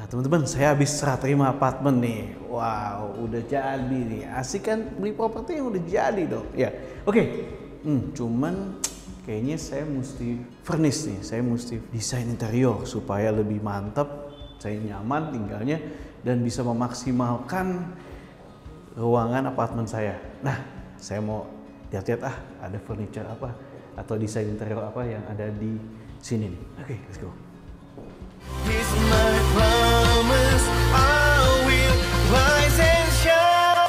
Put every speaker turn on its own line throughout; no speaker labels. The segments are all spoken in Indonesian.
Teman-teman, saya habis serah terima apartemen nih. Wow, udah jadi nih. Asik kan beli properti yang udah jadi dong. Ya, oke. Cuman kayaknya saya mesti furnish nih. Saya mesti desain interior supaya lebih mantap, saya nyaman tinggalnya dan bisa memaksimalkan ruangan apartemen saya. Nah, saya mau lihat-lihat ada furniture apa atau desain interior apa yang ada di sini nih. Oke, let's go.
Here's my promise, I will rise and shine.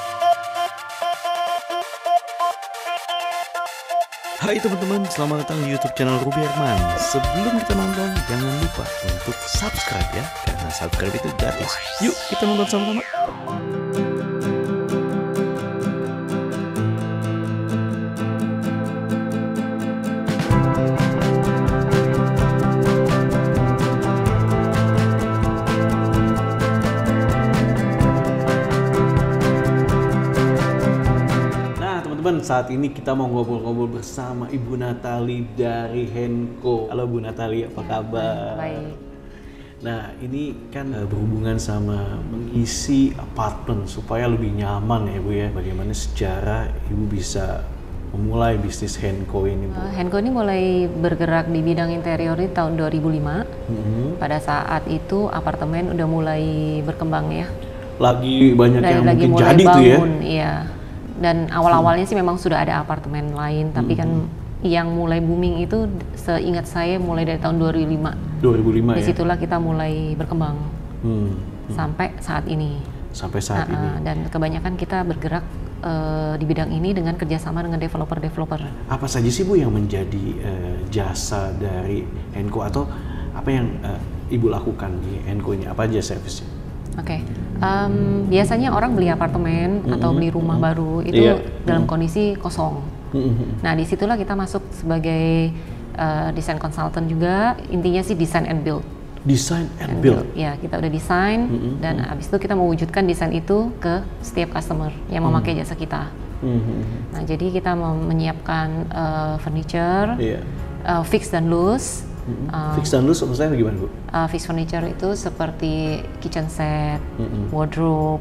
Hai teman-teman, selamat datang di YouTube channel Ruby Herman. Sebelum kita nonton, jangan lupa untuk subscribe ya, karena subscribe itu gratis. Yuk kita nonton sama-sama. Saat ini kita mau ngobrol-ngobrol bersama Ibu Natali dari Henko. Halo Bu Natali, apa kabar?
Baik.
Nah, ini kan berhubungan sama mengisi apartemen supaya lebih nyaman ya Bu ya. Bagaimana secara Ibu bisa memulai bisnis Henko ini Bu?
Henko ini mulai bergerak di bidang interior ini tahun 2005. Pada saat itu apartemen udah mulai berkembang ya.
Lagi banyak yang
lagi
mungkin
mulai
jadi
bangun,
tuh ya?
Iya. Dan awal-awalnya sih memang sudah ada apartemen lain, tapi kan yang mulai booming itu seingat saya mulai dari tahun 2005.
2005 ya?
Disitulah kita mulai berkembang sampai saat ini.
Sampai saat ini.
Dan kebanyakan kita bergerak di bidang ini dengan kerjasama dengan developer-developer.
Apa saja sih Bu yang menjadi jasa dari Henko atau apa yang Ibu lakukan di Henko ini? Apa aja servisnya?
Oke, biasanya orang beli apartemen atau beli rumah baru itu dalam kondisi kosong. Nah, disitulah kita masuk sebagai desain consultant juga. Intinya sih design and build.
Design and build.
Ya, kita udah desain dan habis itu kita mewujudkan desain itu ke setiap customer yang memakai jasa kita. Nah, jadi kita menyiapkan furniture, fix dan loose.
Fix dan loose maksudnya bagaimana Bu?
Fix furniture itu seperti kitchen set, wardrobe,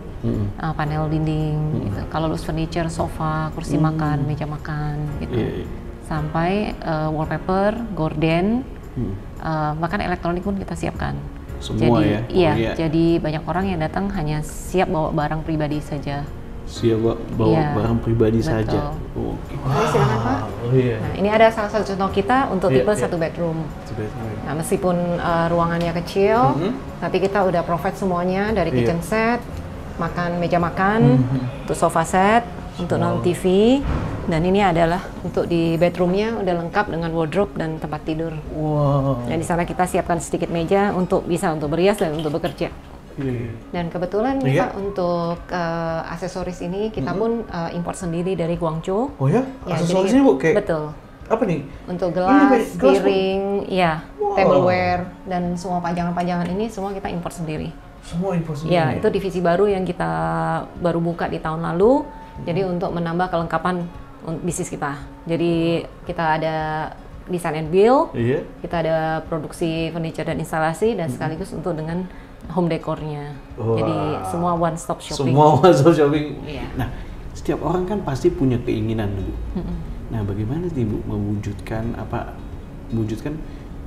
panel dinding. Gitu. Kalau loose furniture, sofa, kursi makan, meja makan, gitu. Sampai wallpaper, gorden, bahkan elektronik pun kita siapkan.
Semua
jadi,
ya?
Iya, jadi banyak orang yang datang hanya siap bawa barang pribadi saja.
Siap bawa barang pribadi saja.
Silakan Pak. Nah, ini ada salah satu contoh kita untuk tipe satu bedroom. Nah, meskipun ruangannya kecil, tapi kita udah provide semuanya dari kitchen set, meja makan, untuk sofa set, untuk nonton TV, dan ini adalah untuk di bedroomnya udah lengkap dengan wardrobe dan tempat tidur. Dan di sana kita siapkan sedikit meja untuk bisa untuk berias dan untuk bekerja. Dan kebetulan Pak untuk aksesoris ini kita pun import sendiri dari Guangzhou.
Oh ya? Aksesoris ini Bu kayak
betul.
Apa nih?
Untuk gelas, piring, tableware dan semua pajangan-pajangan ini semua kita import sendiri.
Semua import sendiri.
Ya, itu divisi baru yang kita baru buka di tahun lalu. Jadi untuk menambah kelengkapan bisnis kita. Jadi kita ada design and build, kita ada produksi furniture dan instalasi dan sekaligus untuk dengan home dekornya. Jadi semua one stop shopping.
Semua one stop shopping. Nah, setiap orang kan pasti punya keinginan Bu. Nah, bagaimana nih Bu mewujudkan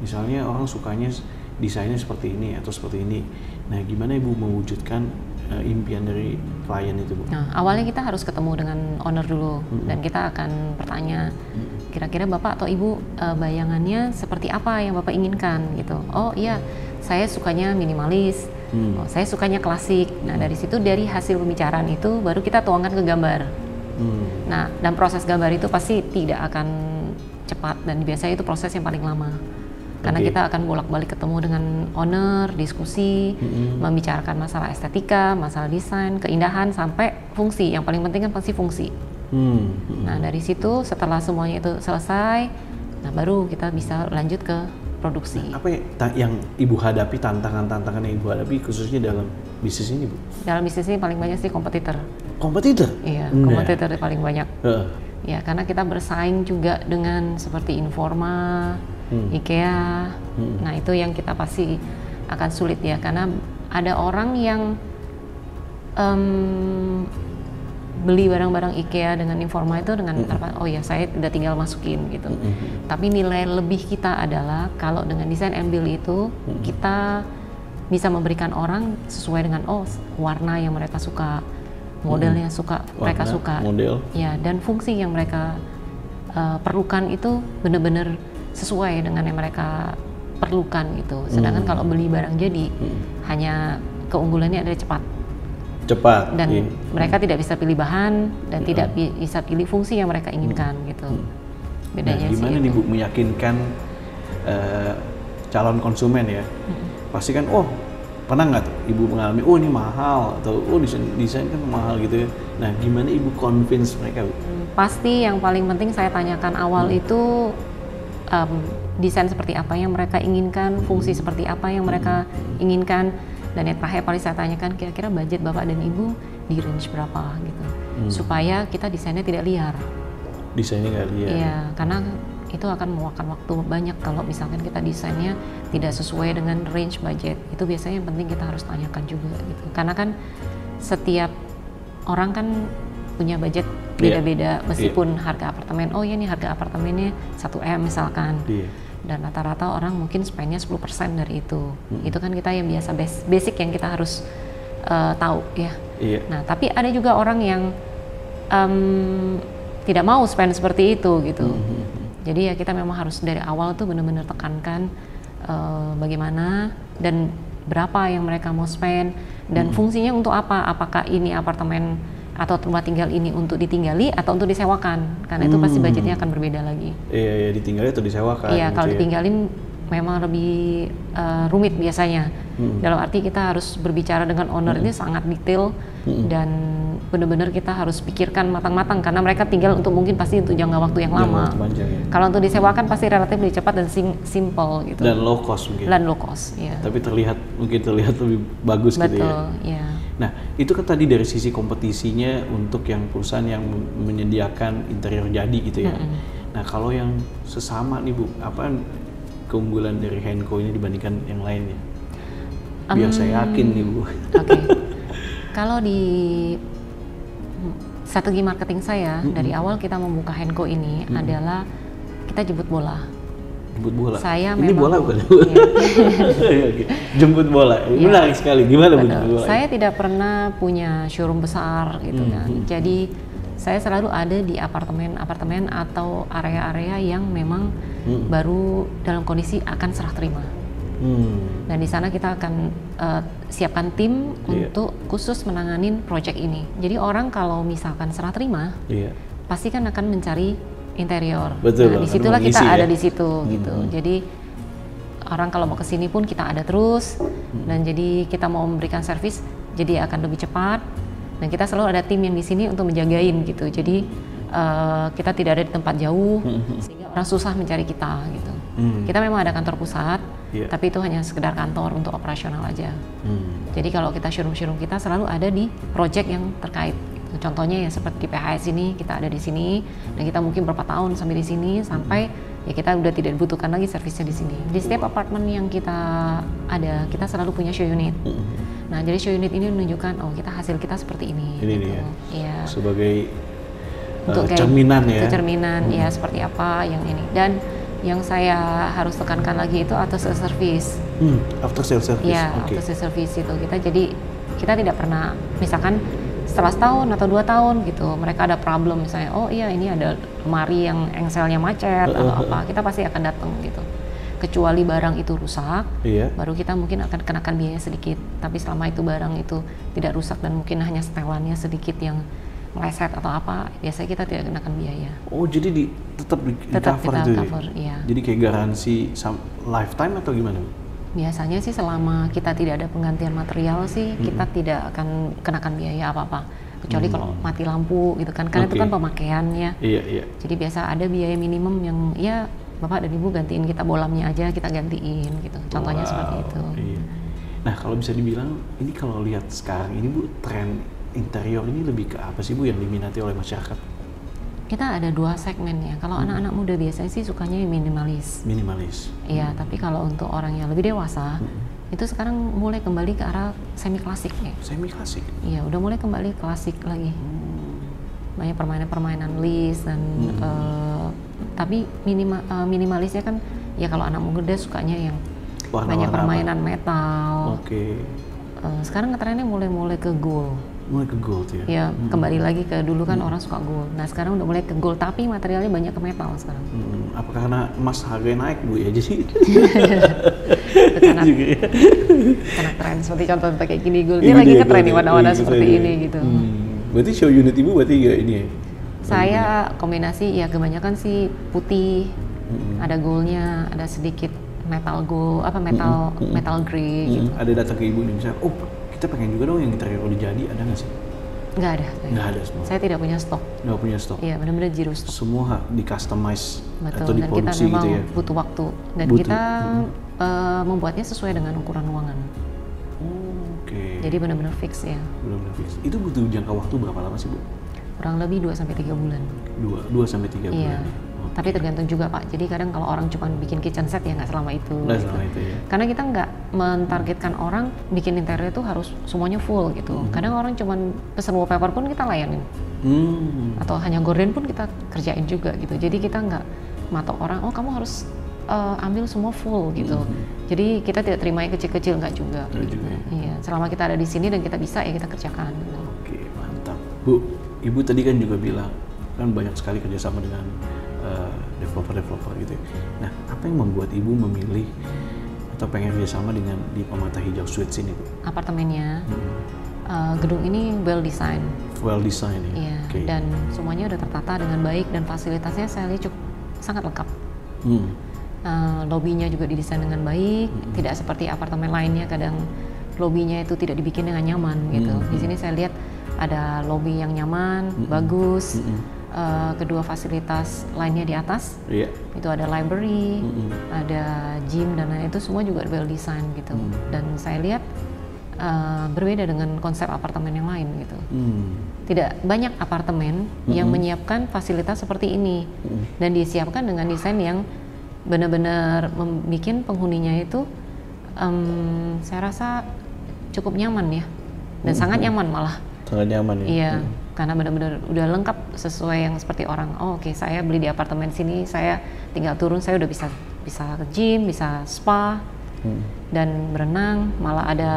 misalnya orang sukanya desainnya seperti ini atau seperti ini. Nah, gimana Ibu mewujudkan impian dari klien itu Bu?
Nah, awalnya kita harus ketemu dengan owner dulu dan kita akan bertanya kira-kira Bapak atau Ibu bayangannya seperti apa yang Bapak inginkan gitu. Oh iya, saya sukanya minimalis, saya sukanya klasik. Nah, dari situ dari hasil pembicaraan itu baru kita tuangkan ke gambar. Nah, dan proses gambar itu pasti tidak akan cepat dan biasanya itu proses yang paling lama. Karena kita akan bolak-balik ketemu dengan owner, diskusi, membicarakan masalah estetika, masalah desain, keindahan, sampai fungsi. Yang paling penting kan pasti fungsi. Nah, dari situ setelah semuanya itu selesai, nah baru kita bisa lanjut ke produksi.
Nah, apa yang Ibu hadapi, tantangan-tantangan yang Ibu hadapi khususnya dalam bisnis ini Bu?
Dalam bisnis ini paling banyak sih kompetitor.
Kompetitor?
Iya, kompetitor paling banyak. Ya, karena kita bersaing juga dengan seperti Informa, IKEA. Nah, itu yang kita pasti akan sulit ya, karena ada orang yang beli barang-barang IKEA dengan Informa itu dengan oh ya saya udah tinggal masukin gitu. Tapi nilai lebih kita adalah kalau dengan desain and build itu kita bisa memberikan orang sesuai dengan warna yang mereka suka, modelnya mereka suka,
model.
Ya, dan fungsi yang mereka perlukan itu benar-benar sesuai dengan yang mereka perlukan gitu. Sedangkan kalau beli barang jadi hanya keunggulannya adalah cepat dan mereka tidak bisa pilih bahan dan tidak bisa pilih fungsi yang mereka inginkan gitu. Bedanya
gimana nih Bu meyakinkan calon konsumen ya? Pasti kan pernah nggak tuh Ibu mengalami ini mahal atau desain kan mahal gitu ya. Nah gimana Ibu convince mereka Bu?
Pasti yang paling penting saya tanyakan awal itu desain seperti apa yang mereka inginkan, fungsi seperti apa yang mereka inginkan. Dan yang terakhir paling saya tanyakan kira-kira budget Bapak dan Ibu di range berapa gitu, supaya kita desainnya tidak liar.
Desainnya nggak liar.
Iya, karena itu akan memakan waktu banyak kalau misalkan kita desainnya tidak sesuai dengan range budget. Itu biasanya yang penting kita harus tanyakan juga gitu. Karena kan setiap orang kan punya budget beda-beda meskipun harga apartemen. Oh ya ini harga apartemennya 1M misalkan. Dan rata-rata orang mungkin spendnya 10% dari itu. Itu kan kita yang biasa basic yang kita harus tahu ya. Nah tapi ada juga orang yang tidak mau spend seperti itu gitu. Jadi ya kita memang harus dari awal tuh benar-benar tekankan bagaimana dan berapa yang mereka mau spend dan fungsinya untuk apa. Apakah ini apartemen atau tempat tinggal ini untuk ditinggali atau untuk disewakan, karena itu pasti budgetnya akan berbeda lagi. Iya,
ditinggali atau disewakan.
Iya, kalau ditinggalin memang lebih rumit biasanya. Dalam arti kita harus berbicara dengan owner ini sangat detail dan benar-benar kita harus pikirkan matang-matang karena mereka tinggal untuk mungkin pasti untuk jangka waktu yang lama. Kalau untuk disewakan pasti relatif lebih cepat dan simple gitu.
Dan low cost mungkin.
Dan low cost, ya.
Tapi terlihat lebih bagus.
Betul,
gitu ya.
Iya.
Nah, itu kan tadi dari sisi kompetisinya untuk yang perusahaan yang menyediakan interior jadi gitu ya. Nah, kalau yang sesama nih Bu, apa keunggulan dari Henko ini dibandingkan yang lainnya? Biar saya yakin nih Bu.
Oke. Kalau di strategi marketing saya dari awal kita membuka Henko ini adalah kita jemput bola.
Jemput bola.
Saya
ini
memang,
bola bukan? Iya. Jemput bola. Menarik sekali. Gimana Bu jemput bola?
Saya tidak pernah punya showroom besar gitu kan. Jadi saya selalu ada di apartemen atau area-area yang memang baru dalam kondisi akan serah terima. Dan di sana kita akan siapkan tim untuk khusus menanganin proyek ini. Jadi orang kalau misalkan serah terima, pasti kan akan mencari interior.
Betul,
nah, disitulah kita ada
ya?
di situ gitu. Jadi orang kalau mau kesini pun kita ada terus dan jadi kita mau memberikan servis jadi akan lebih cepat dan kita selalu ada tim yang di sini untuk menjagain gitu. Jadi kita tidak ada di tempat jauh sehingga orang susah mencari kita gitu. Kita memang ada kantor pusat, tapi itu hanya sekedar kantor untuk operasional aja. Jadi kalau kita showroom kita selalu ada di project yang terkait. Contohnya ya seperti di PHS ini kita ada di sini dan kita mungkin berapa tahun sampai di sini sampai ya kita udah tidak dibutuhkan lagi servisnya di sini. Di setiap apartemen yang kita ada kita selalu punya show unit. Nah jadi show unit ini menunjukkan kita hasil kita seperti ini.
Ini
gitu.
ya.
Iya.
Sebagai
untuk
cerminan ya.
Itu cerminan ya seperti apa yang ini dan yang saya harus tekankan lagi itu after sales service.
After sales service.
Ya after sales service itu kita tidak pernah misalkan setelah setahun atau 2 tahun gitu mereka ada problem misalnya ini ada lemari yang engselnya macet atau apa kita pasti akan datang gitu kecuali barang itu rusak baru kita mungkin akan kenakan biaya sedikit tapi selama itu barang itu tidak rusak dan mungkin hanya setelannya sedikit yang meleset atau apa biasanya kita tidak kenakan biaya.
Jadi tetap di cover
kita
itu
cover, iya.
Jadi kayak garansi lifetime atau gimana?
Biasanya sih selama kita tidak ada penggantian material sih kita tidak akan kenakan biaya apa-apa kecuali kalau mati lampu gitu kan karena itu kan pemakaiannya. Iya. Jadi biasa ada biaya minimum yang ya Bapak dan Ibu gantiin kita bolamnya aja kita gantiin gitu. Contohnya seperti itu.
Iya. Nah kalau bisa dibilang ini kalau lihat sekarang ini Bu tren interior ini lebih ke apa sih Bu yang diminati oleh masyarakat?
Kita ada 2 segmen ya. Kalau anak-anak muda biasanya sih sukanya yang minimalis.
Minimalis.
Iya, tapi kalau untuk orang yang lebih dewasa, itu sekarang mulai kembali ke arah semi klasik ya.
Semi klasik.
Iya, udah mulai kembali klasik lagi. Banyak permainan-permainan list dan tapi minimalisnya kan ya kalau anak muda sukanya yang
Warna-warna
banyak permainan metal.
Oke.
Sekarang ngetrennya mulai ke gold.
Mulai ke gold ya.
Ya, kembali lagi ke dulu kan orang suka gold. Nah, sekarang udah mulai ke gold tapi materialnya banyak ke metal sekarang.
Apa karena emas harganya naik Bu ya jadi?
Karena tren seperti contoh kayak gini gold. Dia lagi ngetren nih warna-warna seperti ini gitu.
Berarti show unit Ibu berarti ya ini ya?
Saya kombinasi ya kebanyakan sih putih, ada goldnya, ada sedikit metal gold, metal grey gitu.
Ada datang ke Ibu nih misalnya, oh kita pengen juga dong yang interior udah jadi, ada nggak sih?
Nggak ada.
Nggak ada semua.
Saya tidak punya stok.
Nggak punya stok.
Iya, benar-benar zero stok.
Semua di customize
Betul.
atau
Dan kita
diproduksi
memang
gitu ya?
butuh waktu dan
Butuh.
kita membuatnya sesuai dengan ukuran ruangan.
Oke.
Jadi benar-benar fix ya.
Benar-benar fix. Itu butuh jangka waktu berapa lama sih Bu?
Kurang lebih 2-3 bulan.
2-3 bulan.
Iya.
ya?
Tapi tergantung juga Pak. Jadi kadang kalau orang cuma bikin kitchen set ya nggak selama itu.
Nggak
gitu.
selama itu ya.
Karena kita nggak mentargetkan orang bikin interior itu harus semuanya full gitu. Kadang orang cuma pesen wallpaper pun kita layanin. Atau hanya gorden pun kita kerjain juga gitu. Jadi kita nggak matok orang, oh kamu harus ambil semua full gitu. Jadi kita tidak terima yang kecil-kecil, nggak juga.
Nggak juga ya.
Iya, selama kita ada di sini dan kita bisa ya kita kerjakan. Gitu.
Oke, mantap. Bu, Ibu tadi kan juga bilang kan banyak sekali kerjasama dengan developer gitu ya. Nah, apa yang membuat Ibu memilih atau pengen kerjasama dengan di Permata Hijau Suites ini, Bu?
Apartemennya, gedung ini well design.
Well design ya?
Iya,
Oke.
dan semuanya udah tertata dengan baik dan fasilitasnya saya lihat cukup sangat lengkap. Lobbynya juga didesain dengan baik, tidak seperti apartemen lainnya kadang lobbynya itu tidak dibikin dengan nyaman gitu. Di sini saya lihat ada lobby yang nyaman, bagus. Kedua fasilitas lainnya di atas, itu ada library, ada gym dan lain itu semua juga well design gitu. Dan saya lihat berbeda dengan konsep apartemen yang lain gitu. Tidak banyak apartemen yang menyiapkan fasilitas seperti ini dan disiapkan dengan desain yang benar-benar membuat penghuninya itu saya rasa cukup nyaman ya dan sangat nyaman malah.
Sangat nyaman ya?
Iya, karena benar-benar udah lengkap sesuai yang seperti orang. Oh, oke, saya beli di apartemen sini, saya tinggal turun, saya udah bisa ke gym, bisa spa, dan berenang, malah ada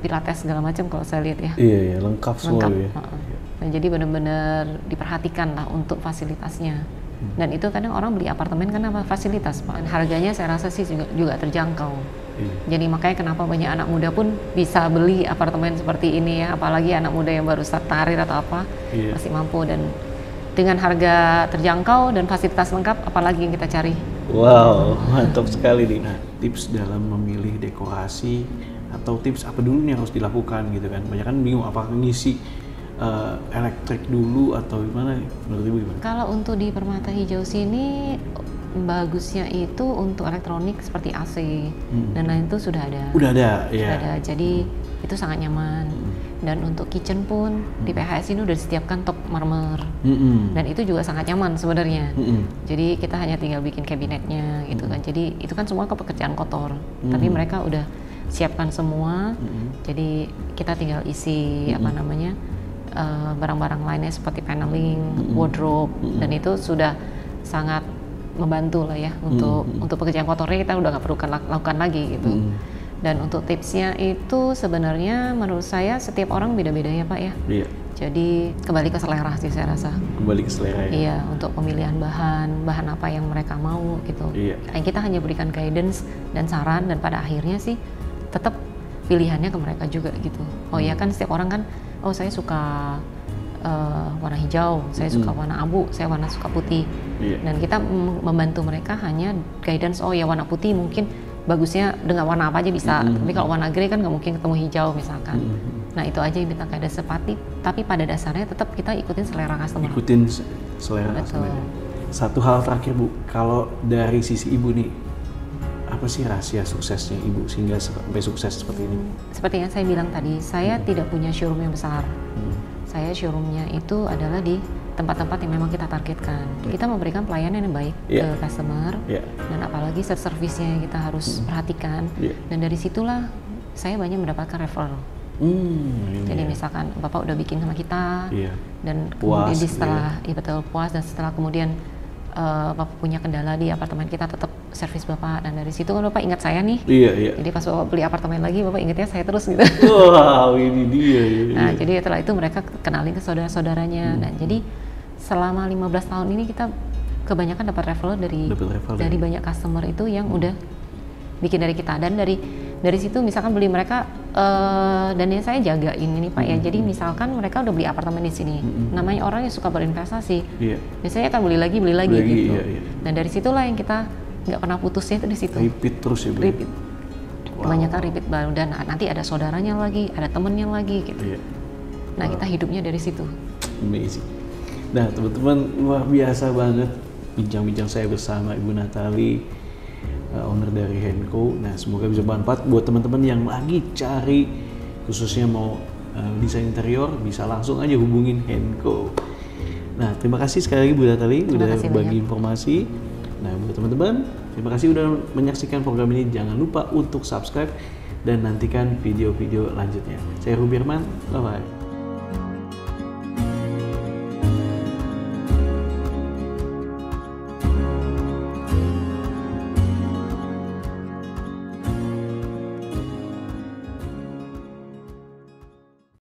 pilates segala macam kalau saya lihat ya.
Iya, lengkap semua ya.
Nah, jadi benar-benar diperhatikan lah untuk fasilitasnya. Dan itu kadang orang beli apartemen karena fasilitas, Pak. Harganya saya rasa sih juga terjangkau. Jadi makanya kenapa banyak anak muda pun bisa beli apartemen seperti ini ya, apalagi anak muda yang baru start karir atau apa, masih mampu dan dengan harga terjangkau dan fasilitas lengkap, apalagi yang kita cari.
Wow, mantap sekali nih. Nah, tips dalam memilih dekorasi atau tips apa dulu nih yang harus dilakukan gitu kan? Banyak kan bingung apakah ngisi elektrik dulu atau gimana? Menurut Ibu gimana?
Kalau untuk di Permata Hijau sini bagusnya itu untuk elektronik seperti AC dan lain itu sudah ada.
Udah ada, ya.
Sudah ada. Jadi itu sangat nyaman. Dan untuk kitchen pun di PHS ini udah disediakan top marmer. Dan itu juga sangat nyaman sebenarnya. Jadi kita hanya tinggal bikin kabinetnya gitu kan. Jadi itu kan semua pekerjaan kotor. Tapi mereka udah siapkan semua. Jadi kita tinggal isi barang-barang lainnya seperti paneling, wardrobe dan itu sudah sangat membantu lah ya untuk pekerjaan kotornya kita udah nggak perlu lakukan lagi gitu. Dan untuk tipsnya itu sebenarnya menurut saya setiap orang beda-beda ya Pak ya.
Iya.
Jadi kembali ke selera sih saya rasa.
Kembali ke selera ya.
Iya, untuk pemilihan bahan apa yang mereka mau gitu.
Iya.
Kita hanya berikan guidance dan saran dan pada akhirnya sih tetap pilihannya ke mereka juga gitu. Oh ya kan setiap orang kan, oh saya suka warna hijau, saya suka warna abu, saya suka putih. Dan kita membantu mereka hanya guidance, oh ya warna putih mungkin bagusnya dengan warna apa aja bisa, tapi kalau warna grey kan nggak mungkin ketemu hijau misalkan. Nah itu aja yang kita guidance tapi pada dasarnya tetap kita ikutin selera customer.
Ikutin selera customer. Satu hal terakhir Bu, kalau dari sisi Ibu nih, apa sih rahasia suksesnya Ibu sehingga sampai sukses seperti ini?
Seperti yang saya bilang tadi, saya tidak punya showroom yang besar. Saya showroomnya itu adalah di tempat-tempat yang memang kita targetkan. Kita memberikan pelayanan yang baik ke customer, dan apalagi service-nya yang kita harus perhatikan. Dan dari situlah saya banyak mendapatkan referral.
Ini
Jadi
ya.
misalkan Bapak udah bikin sama kita,
Iya.
dan
Puas
kemudian
gitu
setelah ya betul puas, dan setelah kemudian Bapak punya kendala di apartemen kita, tetap servis Bapak, dan dari situ kan Bapak ingat saya nih.
Iya, iya.
Jadi pas Bapak beli apartemen lagi, Bapak ingetnya saya terus gitu.
Wow, ini dia.
Nah, jadi setelah itu mereka kenalin ke saudara-saudaranya, dan jadi selama 15 tahun ini kita kebanyakan dapat referral dari banyak customer itu yang udah bikin dari kita, dan dari situ misalkan beli mereka, dan yang saya jagain ini Pak ya, jadi misalkan mereka udah beli apartemen di sini, namanya orang yang suka berinvestasi, biasanya akan beli lagi gitu.
Iya.
Dan dari situlah yang kita nggak pernah putusnya itu di situ.
Repeat terus ya Bu.
Repeat. Kebanyakan repeat baru, dan nanti ada saudaranya lagi, ada temennya lagi gitu.
Iya.
Nah, kita hidupnya dari situ.
Amazing. Nah, teman-teman, luar biasa banget bincang-bincang saya bersama Ibu Natali, owner dari Henco. Nah, semoga bisa bermanfaat buat teman-teman yang lagi cari, khususnya mau desain interior, bisa langsung aja hubungin Henco. Nah, terima kasih sekali lagi Bu Natali udah berbagi informasi. Nah, buat teman-teman, terima kasih udah menyaksikan program ini. Jangan lupa untuk subscribe dan nantikan video-video lanjutnya. Saya Rubirman, bye-bye.